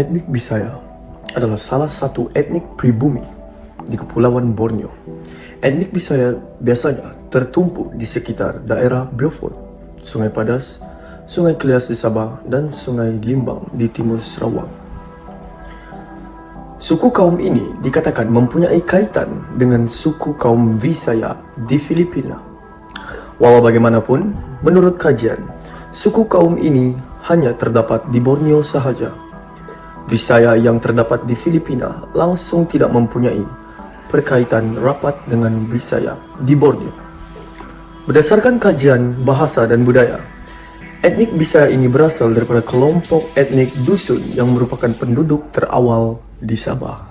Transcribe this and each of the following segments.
Etnik Bisaya adalah salah satu etnik pribumi di Kepulauan Borneo. Etnik Bisaya biasanya tertumpu di sekitar daerah Beaufort, Sungai Padas, Sungai Klias di Sabah, dan Sungai Limbang di timur Sarawak. Suku kaum ini dikatakan mempunyai kaitan dengan suku kaum Visaya di Filipina. Walau bagaimanapun, menurut kajian, suku kaum ini hanya terdapat di Borneo sahaja. Visaya yang terdapat di Filipina langsung tidak mempunyai berkaitan rapat dengan Visaya di Borneo. Berdasarkan kajian bahasa dan budaya, etnik Bisaya ini berasal daripada kelompok etnik dusun yang merupakan penduduk terawal di Sabah.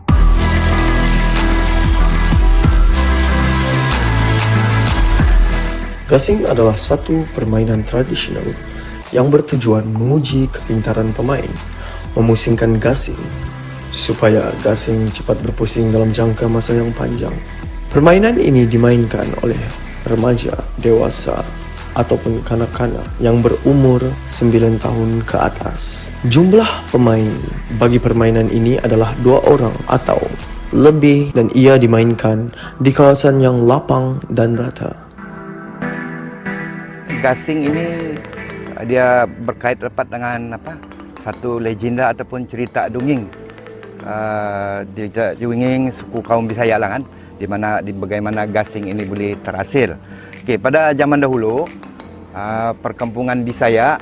Gasing adalah satu permainan tradisional yang bertujuan menguji kepintaran pemain, memusingkan gasing supaya gasing cepat berpusing dalam jangka masa yang panjang. Permainan ini dimainkan oleh remaja, dewasa, ataupun kanak-kanak yang berumur 9 tahun ke atas. Jumlah pemain bagi permainan ini adalah 2 orang atau lebih, dan ia dimainkan di kawasan yang lapang dan rata. Gasing ini dia berkait rapat dengan satu legenda ataupun cerita dongeng. Cerita dongeng suku kaum Bisaya lah kan, bagaimana gasing ini boleh terhasil. Okey, pada zaman dahulu perkampungan Bisaya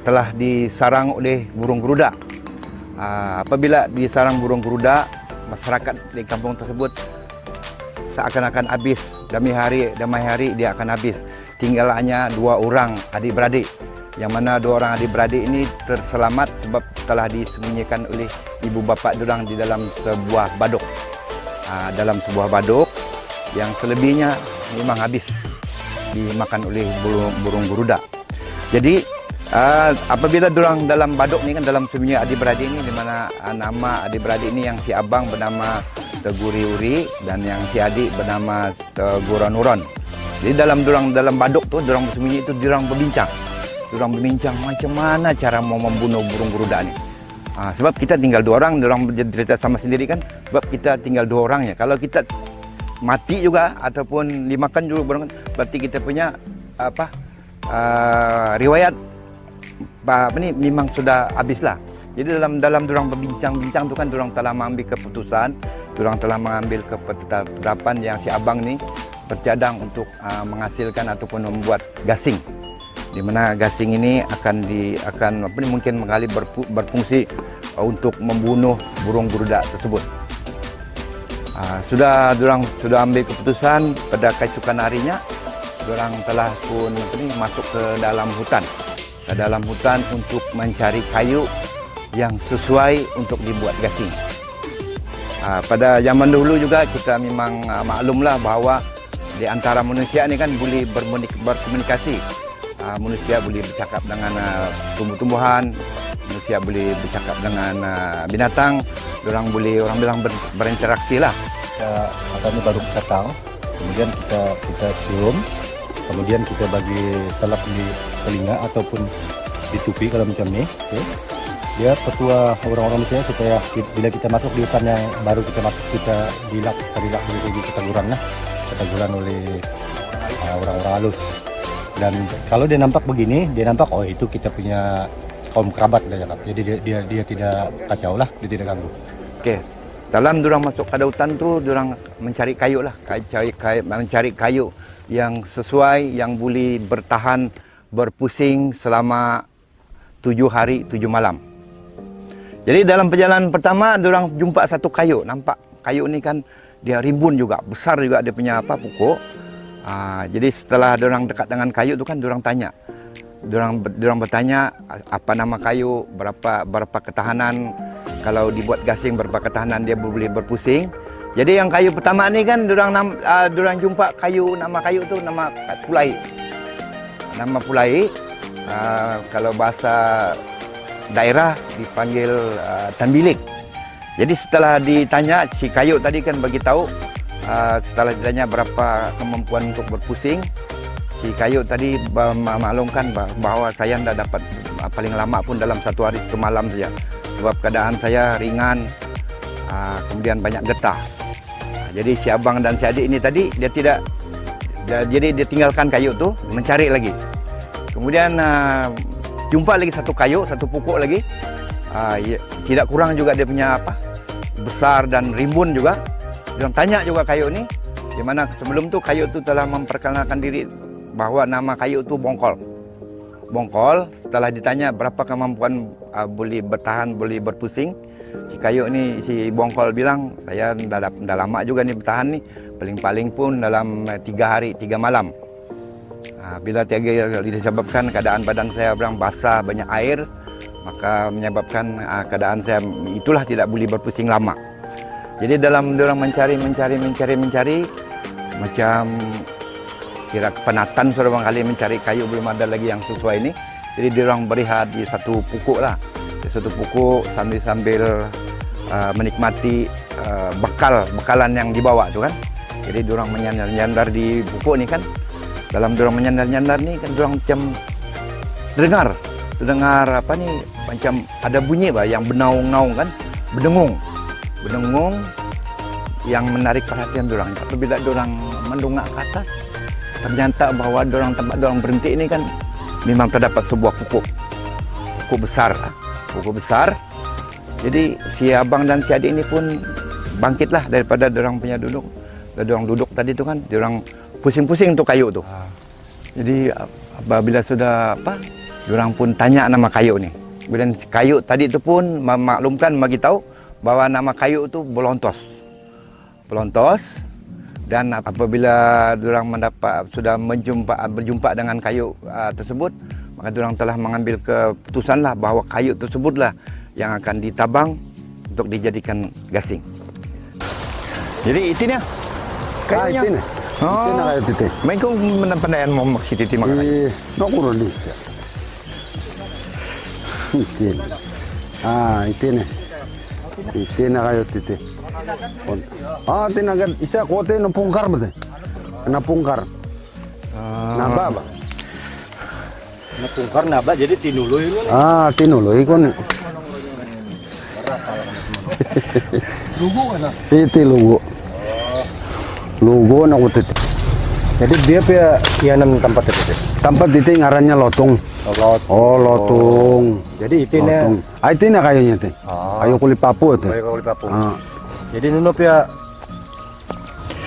telah disarang oleh burung geruda. Apabila disarang burung geruda, masyarakat di kampung tersebut seakan-akan habis. Demi hari dia akan habis. Tinggal hanya 2 orang adik-beradik, yang mana 2 orang adik-beradik ini terselamat sebab telah disembunyikan oleh ibu bapa diorang di dalam sebuah baduk. Dalam sebuah baduk yang selebihnya memang habis dimakan oleh burung geruda. Jadi apabila diorang dalam baduk ni kan, dalam sembunyi adik-beradik ini, di mana nama adik-beradik ini yang si abang bernama Teguri-uri dan yang si adik bernama Teguran-uron. Jadi dalam baduk tu, diorang bersembunyi itu, diorang berbincang macam mana cara mau membunuh burung geruda ni. Sebab kita tinggal 2 orang, diorang cerita sama sendiri kan, sebab kita tinggal 2 orangnya. Kalau kita mati juga ataupun dimakan juga burung, berarti kita punya riwayat memang sudah habislah. Jadi dalam diorang berbincang tu kan, diorang telah mengambil keputusan, diorang telah mengambil ketetapan yang si abang ni bercadang untuk menghasilkan ataupun membuat gasing, di mana gasing ini akan mungkin mengkali berfungsi untuk membunuh burung geruda tersebut. Sudah ambil keputusan pada keesokan harinya, diorang telah pun masuk ke dalam hutan untuk mencari kayu yang sesuai untuk dibuat gasing. Pada zaman dahulu juga kita memang maklumlah bahawa di antara manusia ni kan boleh berkomunikasi. Manusia boleh bercakap dengan tumbuh-tumbuhan, manusia boleh bercakap dengan binatang. Orang bilang berinteraksi lah. Matanya baru kita tahu, kemudian kita cium, kemudian kita bagi telap di telinga ataupun di tupi kalau macam ni. Okay. Dia petua orang-orang Bisaya supaya bila kita masuk di hutan yang baru kita masuk, kita dilak begitu ketaguran oleh orang-orang halus. Dan kalau dia nampak begini, dia nampak oh itu kita punya kaum kerabat dia cakap. Jadi dia tidak kacau lah, dia tidak ganggu. Okey. Dalam diorang masuk pada hutan tu, diorang mencari kayu lah, mencari kayu yang sesuai, yang boleh bertahan berpusing selama 7 hari 7 malam. Jadi dalam perjalanan pertama, diorang jumpa satu kayu. Nampak kayu ni kan dia rimbun juga, besar juga dia punya pokok. Jadi setelah diorang dekat dengan kayu tu kan, diorang tanya. Diorang bertanya apa nama kayu, berapa ketahanan, kalau dibuat gasing berapa ketahanan dia boleh berpusing. Jadi yang kayu pertama ni kan diorang jumpa nama kayu tu nama Pulai. Nama Pulai kalau bahasa daerah dipanggil Tambilik. Jadi setelah ditanya, si kayu tadi kan bagi tahu, setelah ditanya berapa kemampuan untuk berpusing, si kayu tadi maklumkan bahawa saya tidak dapat paling lama pun dalam 1 hari 1 malam saja. sebab keadaan saya ringan, kemudian banyak getah. Jadi si abang dan si adik ini tadi jadi dia tinggalkan kayu tu, mencari lagi. Kemudian jumpa lagi satu kayu, satu pokok lagi. Tidak kurang juga dia punya besar dan rimbun juga. Dia tanya juga kayu ni, di mana sebelum tu kayu tu telah memperkenalkan diri bahwa nama kayu tu Bongkol. Bongkol, setelah ditanya berapa kemampuan boleh bertahan, boleh berpusing, si kayu ni, si Bongkol bilang, saya dah lama juga ni bertahan ni, paling-paling pun dalam 3 hari 3 malam. Bila disebabkan keadaan badan saya basah, banyak air, maka menyebabkan keadaan saya itulah tidak boleh berpusing lama. Jadi dalam dorang mencari, macam kira kepenatan sudah kali mencari kayu, belum ada lagi yang sesuai ini. Jadi dorang berehat di satu pokok lah, di satu pokok sambil menikmati bekalan yang dibawa tu kan. Jadi dorang menyandar di pokok ni kan. Dalam dorang menyandar ni kan dorang macam terdengar apa ni, macam ada bunyi yang bernaung-naung kan, berdengung yang menarik perhatian dorang. Tapi bila dorang mendongak ke atas, ternyata bahwa tempat dorang berhenti ini kan memang terdapat sebuah pokok besar. Jadi si abang dan si adik ini pun bangkitlah daripada dorang punya duduk. Dorang duduk tadi tu kan, dorang pusing-pusing tu kayu tu. Jadi apabila sudah dorang pun tanya nama kayu ni. Kemudian kayu tadi tu pun memaklumkan, bagi tahu bahwa nama kayu tu Belontos. Dan apabila dorang sudah berjumpa dengan kayu tersebut, maka dorang telah mengambil keputusanlah bahwa kayu tersebutlah yang akan ditabang untuk dijadikan gasing. Jadi itunya kayunya. Ito na. Ito na kayo, tite. May kung manapandayan mo makititi mga kayo. Nakuruli siya. Ito na. Ito na. Ito na kayo, tite. Tinagad. Isa, kote ng pungkar ba ito? Napungkar. Naba ba? Napungkar na ba? Jadi tinuloy mo na. Tinuloy ko na. Lugo ka na. Ito, lugo. Lugo na ko tite. Jadi dia punya ianam tempat itu. Tempat dito ngarannya lotong. Lotong. Jadi itu nih. Ito na kayunya ito. Kayu kulit papu ito. Kayu kulit papu. Jadi nuno pia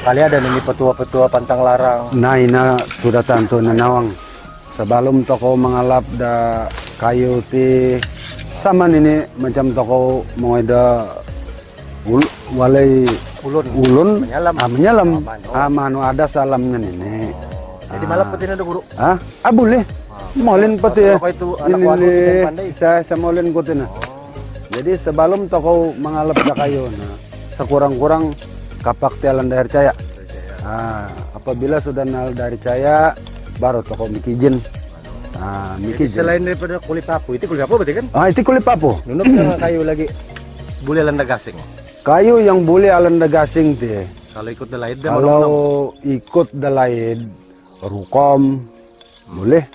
kali ada nih petua-petua pantang larang. Nah, ina sudah tanto na nawang. Sebelum toko mengalap da kayu ti sama ini macam toko mau ada walay ulun menyalam. Mano ada salamnya nenek. Jadi malap pati na guru. Boleh. Maulin pati ya. Apa itu anak wagu yang pandai? Saya maulin ko na. Jadi sebelum toko mengalap da kayu na, sekurang-kurang kapak tialan dari caya. Apabila sudah nal dari caya, baru toko mikijin. Jadi selain daripada kulit papu, itu kulit papu berarti kan? Itu kulit papu. Nuno punya kayu lagi boleh landa gasing. Kayu yang boleh alanda gasing teh. Kalau ikut dalaid, kalau ikut dalaid, rukom, boleh.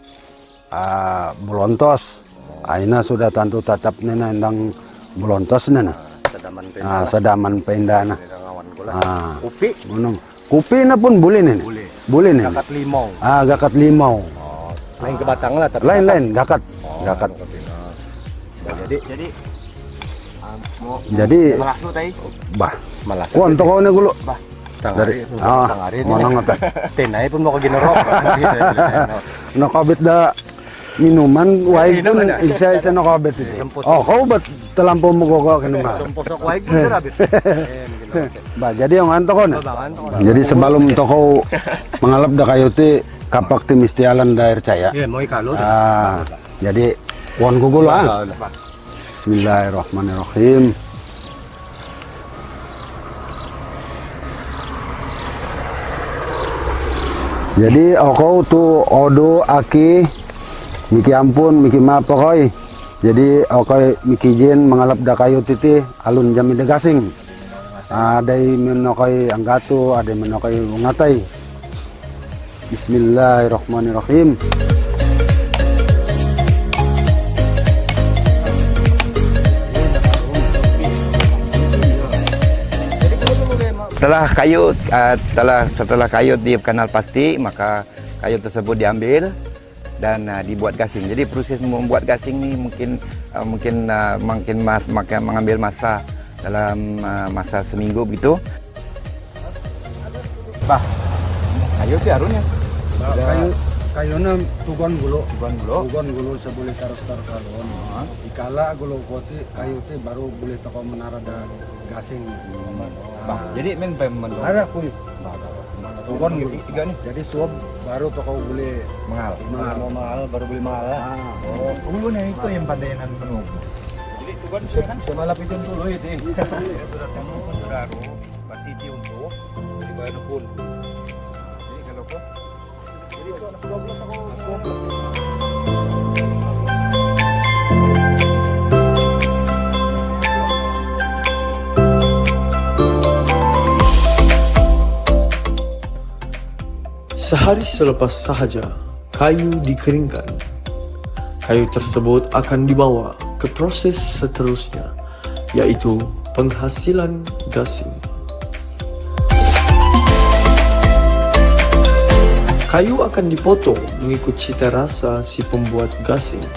Belontos, aina sudah tentu tetap nena endang belontos nena. Sedaman pendana. Kupi, kupi na pun boleh nena. Boleh nena. gakat limau. Gakat limau. Lain ke batang lah. Lain gakat. Jadi malasu tadi. Bah. Malasu. Kuan toko ne gulo. Bah. Dari Mana ngata. Tenai pun mau ke ginorok. Nakabit da minuman waig pun isa nakabit itu. Kau bet telampau mo ko kinuma. Posok waig pun rabit. Bah, jadi yang antoko na. Jadi sebelum toko mengalap da kayu ti kapak ti mistialan daer caya. Iya, mau ikalo. Jadi kuan ko gulo Bismillahirrahmanirrahim. Jadi aku tu odo aki miki ampun miki maaf pokoi. Jadi aku miki jin mengalap da kayu titi alun jami da gasing. Ada menokai anggatu, ada menokai ngatai. Bismillahirrahmanirrahim. Setelah kayu di kanal plastik, maka kayu tersebut diambil dan dibuat gasing. Jadi proses membuat gasing ni mungkin mengambil masa dalam masa seminggu begitu. Bah, kayu tu harusnya. Kayunya tugon gulu sebelum taruh kalon. Dikala gulu koti kayu ti baru boleh toko menara dan gasing. Bah, jadi men Ada kuy. Tugon gulu. Tiga ni. Jadi suap baru toko boleh Mahal baru beli mahal. Ulu nih itu yang pandainan penuh. Jadi tuan kan Semalap itu dulu itu. sudah kamu pun terharu pasti untuk jadi baru pun. Jadi kalau kau jadi itu anak 12 aku Sehari selepas sahaja kayu dikeringkan, kayu tersebut akan dibawa ke proses seterusnya, yaitu penghasilan gasing. Kayu akan dipotong mengikut cita rasa si pembuat gasing,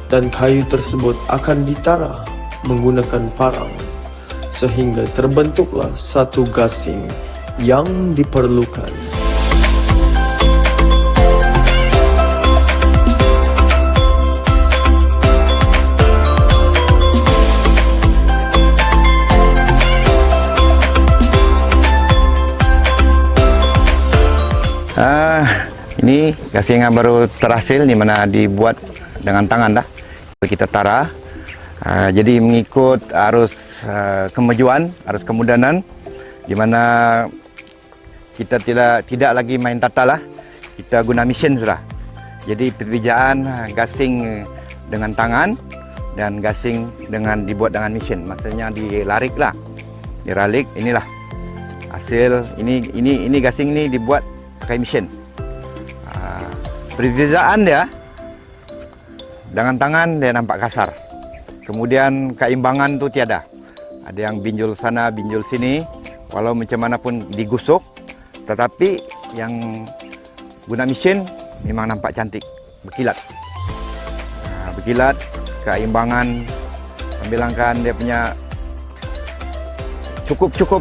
dan kayu tersebut akan ditarah menggunakan parang, sehingga terbentuklah satu gasing yang diperlukan. Ini gasing yang baru terhasil, di mana dibuat dengan tangan dah. Kita tarah, jadi mengikut arus kemajuan, arus kemudahan, di mana kita tidak lagi main tata lah, kita guna mesin sudah. Jadi perbezaan gasing dengan tangan dan gasing dibuat dengan mesin, maksudnya dilarik lah, diralik. Inilah hasil. Ini gasing ini dibuat pakai mesin. Perbezaan dia, dengan tangan dia nampak kasar, kemudian keimbangan tu tiada. Ada yang binjul sana, binjul sini, walau macam mana pun digusuk, tetapi yang guna mesin memang nampak cantik, berkilat. Berkilat, keimbangan, membilangkan dia punya cukup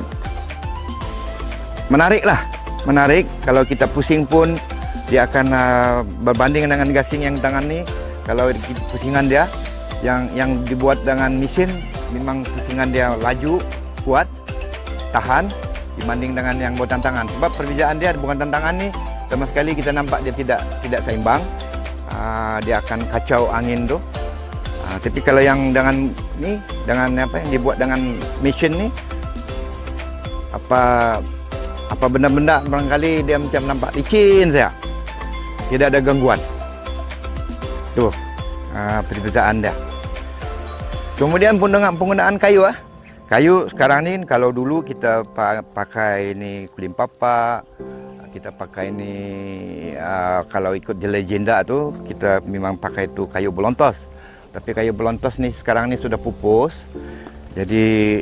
menarik lah. Menarik, kalau kita pusing pun dia akan berbanding dengan gasing yang tangan ni. Kalau pusingan dia yang dibuat dengan mesin, memang pusingan dia laju, kuat, tahan dibanding dengan yang buatan tangan. Sebab perbezaan dia buatan tangan ni sama sekali kita nampak dia tidak seimbang. Dia akan kacau angin tu. Tapi kalau yang dengan yang dibuat dengan mesin ni, apa benda-benda barangkali dia macam nampak licin saja. Tidak ada gangguan. Tuh, perbezaan dia. Kemudian penggunaan kayu. Kayu sekarang ni, kalau dulu kita pakai ni kulim papa, kita pakai ni kalau ikut legenda tu, kita memang pakai tu kayu belontos. Tapi kayu belontos ni sekarang ni sudah pupus. Jadi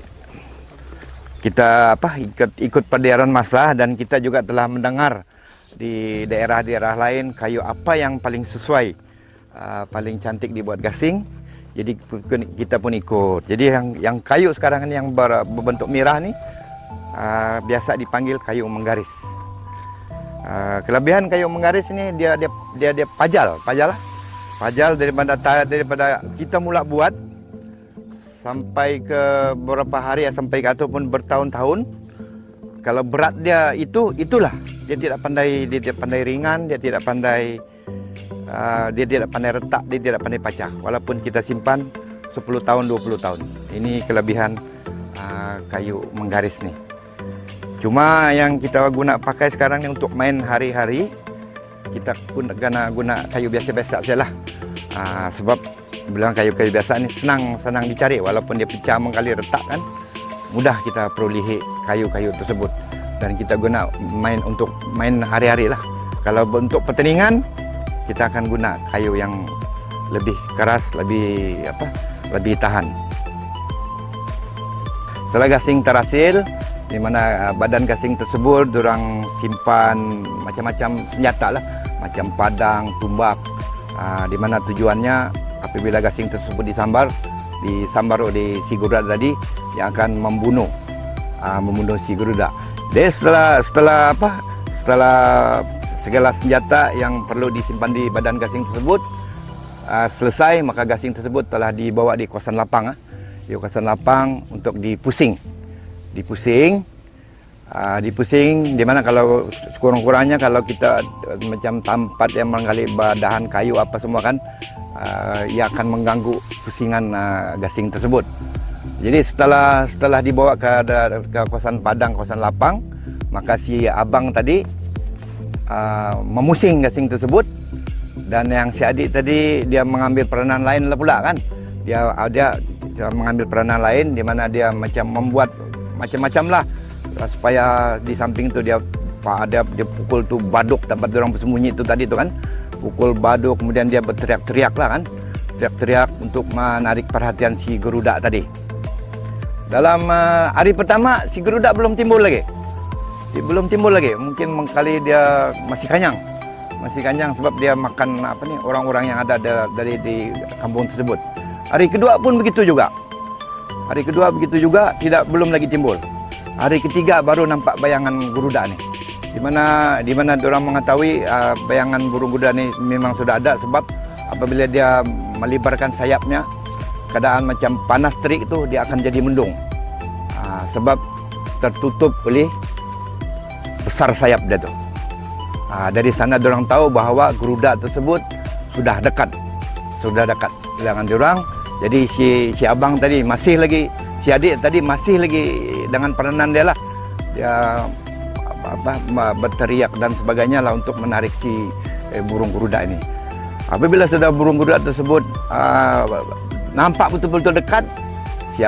kita ikut perdiaran masa, dan kita juga telah mendengar di daerah-daerah lain kayu apa yang paling sesuai, paling cantik dibuat gasing. Jadi kita pun ikut. Jadi yang kayu sekarang ini yang berbentuk merah ni biasa dipanggil kayu menggaris. Kelebihan kayu menggaris ini dia pajal lah. Pajal daripada kita mula buat sampai ke beberapa hari, sampai ke ataupun bertahun-tahun. Kalau berat dia itulah. Dia tidak pandai ringan, dia tidak pandai retak, dia tidak pandai pecah. Walaupun kita simpan 10 tahun, 20 tahun. Ini kelebihan kayu menggaris ni. Cuma yang kita pakai sekarang ni untuk main hari-hari, kita guna kayu biasa-biasa sajalah. Sebab bilang kayu-kayu biasa ni senang dicari, walaupun dia pecah mengkali retak kan. Mudah kita perolehi kayu-kayu tersebut, dan kita guna untuk main hari-hari lah. Kalau untuk pertandingan, kita akan guna kayu yang lebih keras, lebih tahan. Setelah gasing terhasil, di mana badan gasing tersebut dorang simpan macam-macam senjata lah, macam padang, tumbak, di mana tujuannya apabila gasing tersebut disambar oleh si geruda tadi yang akan membunuh si geruda. Jadi setelah segala senjata yang perlu disimpan di badan gasing tersebut selesai, maka gasing tersebut telah dibawa di kawasan lapang, untuk dipusing, di mana kalau kurang-kurangnya kalau kita macam tempat yang menggali bahan kayu apa semua kan, ia akan mengganggu pusingan gasing tersebut. Jadi setelah dibawa ke kawasan padang, kawasan lapang, maka si abang tadi memusing gasing tersebut, dan yang si adik tadi dia mengambil peranan lain pula kan. Dia mengambil peranan lain di mana dia macam membuat macam-macam lah supaya di samping tu dia pukul tu baduk tempat orang bersembunyi itu tadi tu kan, pukul baduk, kemudian dia berteriak-teriak lah kan, teriak-teriak untuk menarik perhatian si geruda tadi. Dalam hari pertama si geruda belum timbul lagi, mungkin kali dia masih kanyang sebab dia makan orang-orang yang ada dari di kampung tersebut. Hari kedua pun begitu juga, belum lagi timbul. Hari ketiga baru nampak bayangan geruda ni. Di mana orang mengetahui bayangan burung geruda ni memang sudah ada, sebab apabila dia melebarkan sayapnya, keadaan macam panas terik itu dia akan jadi mendung. Sebab tertutup oleh besar sayap dia tu. Dari sana orang tahu bahawa geruda tersebut sudah dekat dengan diorang. Jadi si abang tadi si adik tadi masih lagi dengan peranan dia lah. Dia berteriak dan sebagainya lah untuk menarik si burung geruda ini. Apabila sudah burung geruda tersebut nampak betul-betul dekat, si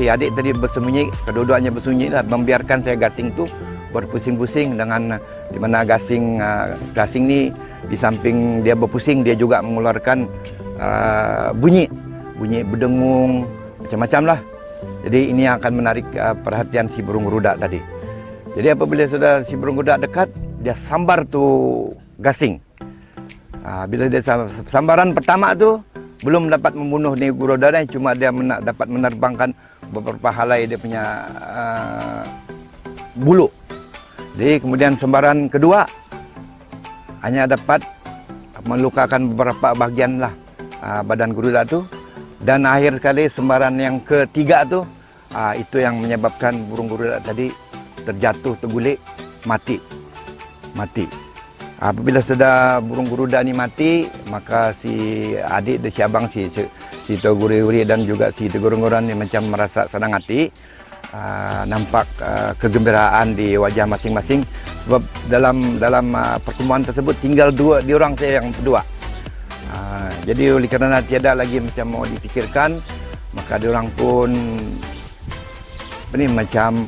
adik tadi bersembunyi, kedua-duanya bersembunyi lah, membiarkan saya gasing tu berpusing-pusing dengan di mana gasing ni di samping dia berpusing, dia juga mengeluarkan bunyi berdengung macam-macam lah. Jadi ini akan menarik perhatian si burung geruda tadi. Jadi apabila sudah si burung geruda dekat, dia sambar tu gasing. Bila dia sambaran pertama tu belum dapat membunuh ni geruda ni, cuma dia dapat menerbangkan beberapa helai dia punya bulu. Jadi kemudian sambaran kedua hanya dapat melukakan beberapa bahagian lah badan geruda tu. Dan akhir kali sambaran yang ketiga tu itu yang menyebabkan burung geruda tadi terjatuh, tergulik, mati. Apabila sudah burung geruda ni mati, maka si adik si abang si Toguri dan juga si Tegurung-Guran ni macam merasa senang hati. Nampak kegembiraan di wajah masing-masing, sebab dalam pertemuan tersebut tinggal diorang saya yang berdua. Jadi oleh kerana tiada lagi macam mau dipikirkan, maka diorang pun macam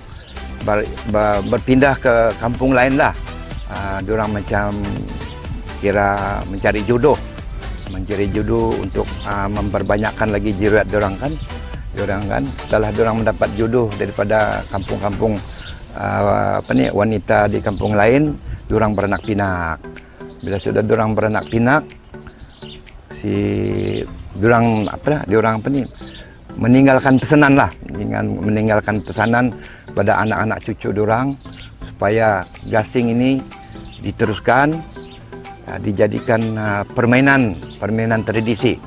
berpindah ke kampung lain lah. Diorang macam kira mencari jodoh untuk memperbanyakkan lagi jirat diorang kan. Setelah diorang mendapat jodoh daripada kampung-kampung wanita di kampung lain, diorang beranak pinak. Bila sudah diorang beranak pinak, diorang meninggalkan pesanan pada anak-anak cucu diorang supaya gasing ini diteruskan, dijadikan permainan tradisi,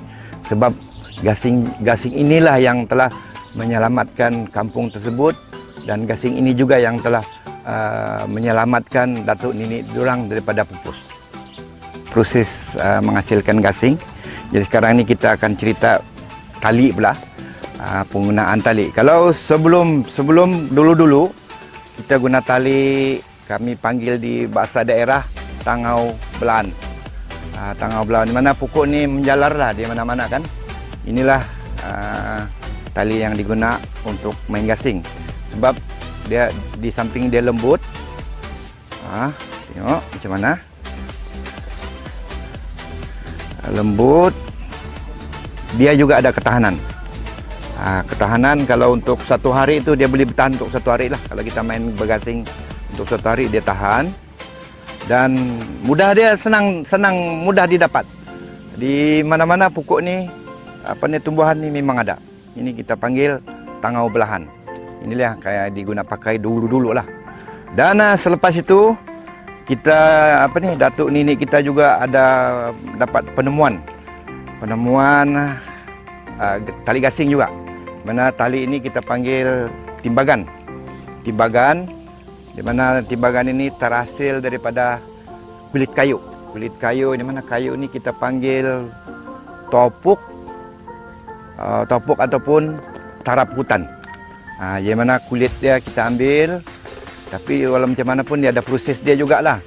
sebab gasing inilah yang telah menyelamatkan kampung tersebut, dan gasing ini juga yang telah menyelamatkan datuk nenek diorang daripada pupus. Proses menghasilkan gasing. Jadi sekarang ni kita akan cerita tali pula, penggunaan tali. Kalau sebelum dulu kita guna tali, kami panggil di bahasa daerah tangau belan. Tangau belan di mana pokok ni menjalar lah di mana-mana kan. Inilah tali yang diguna untuk main gasing. Sebab dia di samping dia lembut. Tengok macam mana. Lembut, dia juga ada ketahanan. Ketahanan kalau untuk 1 hari itu dia boleh bertahan untuk 1 hari lah. Kalau kita main bergasing untuk 1 hari dia tahan. Dan mudah dia senang mudah didapat. Di mana-mana pokok ni tumbuhan ni memang ada. Ini kita panggil tangau belahan. Inilah kayak diguna pakai dulu lah. Dan selepas itu kita datuk nenek kita juga ada dapat penemuan tali gasing juga. Mana tali ini kita panggil timbagan. Di mana timbagan ini terhasil daripada kulit kayu. Di mana kayu ini kita panggil topuk ataupun tarap hutan. Di mana kulit dia kita ambil, tapi walau macam mana pun dia ada proses dia jugalah.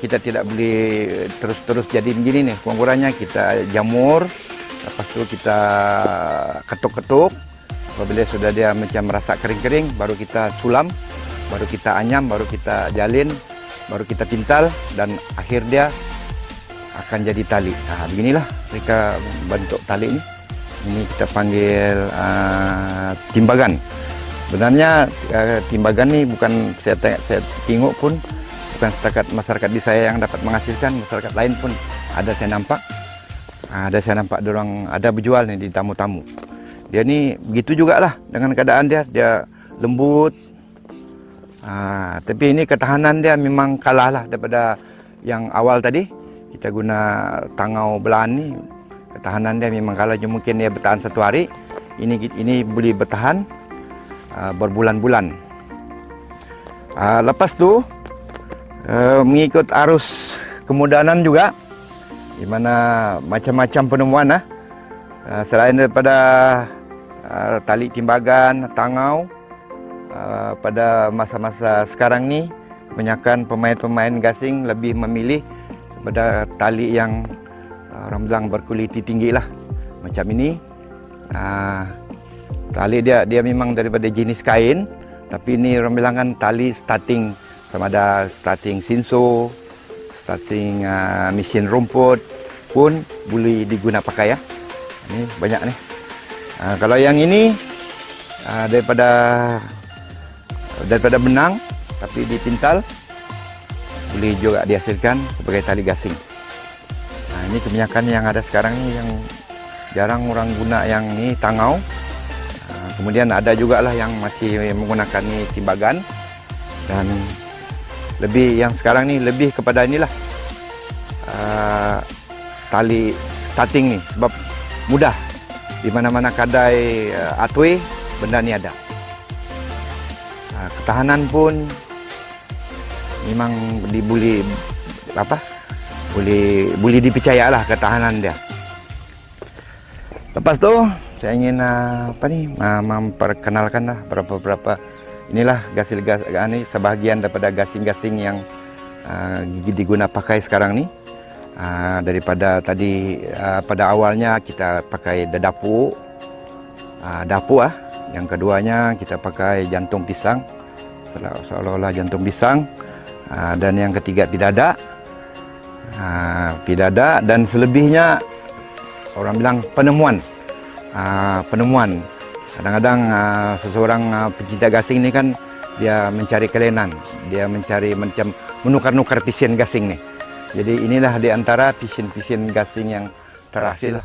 Kita tidak boleh terus jadi begini nih. Kurang-kurangnya kita jamur, lepas tu kita ketuk-ketuk. Apabila sudah dia macam merasa kering-kering, baru kita sulam, baru kita anyam, baru kita jalin, baru kita pintal, dan akhir dia akan jadi tali. Beginilah mereka bentuk tali ini. Ini kita panggil timbagan. Sebenarnya timbagan ni bukan saya tengok pun bukan setakat masyarakat di saya yang dapat menghasilkan, masyarakat lain pun ada saya nampak. Dorang ada berjual ni di tamu-tamu. Dia ni begitu jugalah dengan keadaan dia lembut. Tapi ini ketahanan dia memang kalah lah daripada yang awal tadi. Kita guna tangau belahan ni, ketahanan dia memang kalah. Mungkin dia bertahan 1 hari. Ini boleh bertahan berbulan-bulan. Lepas tu mengikut arus kemodernan juga, di mana macam-macam penemuan selain daripada tali timbagan, tangau, pada masa-masa sekarang ni kebanyakan pemain-pemain gasing lebih memilih pada tali yang orang bilang berkualiti tinggi lah. Macam ini tali dia memang daripada jenis kain, tapi ini orang bilang kan tali starting, sama ada starting sinso, starting mesin rumput pun boleh diguna pakai ya. Ini banyak nih. Kalau yang ini daripada benang tapi dipintal, boleh juga dihasilkan sebagai tali gasing. Ini kebanyakan yang ada sekarang ini yang jarang orang guna yang ini tangau. Kemudian ada juga lah yang masih menggunakan ini timbagan, dan lebih yang sekarang ni lebih kepada inilah tali starting ni, sebab mudah di mana-mana kedai atwe benda ni ada. Ketahanan pun memang boleh dipercayalah ketahanan dia. Lepas tu saya ingin memperkenalkan lah beberapa inilah ini sebahagian daripada gasing-gasing yang diguna pakai sekarang ni. Daripada tadi pada awalnya kita pakai dapu, yang keduanya kita pakai jantung pisang, seolah-olah jantung pisang, dan yang ketiga pidada, dan selebihnya orang bilang penemuan. Kadang-kadang seseorang pecinta gasing ni kan dia mencari kelainan, dia mencari macam menukar-nukar pisian gasing ni. Jadi inilah di antara pisian-pisian gasing yang terhasil.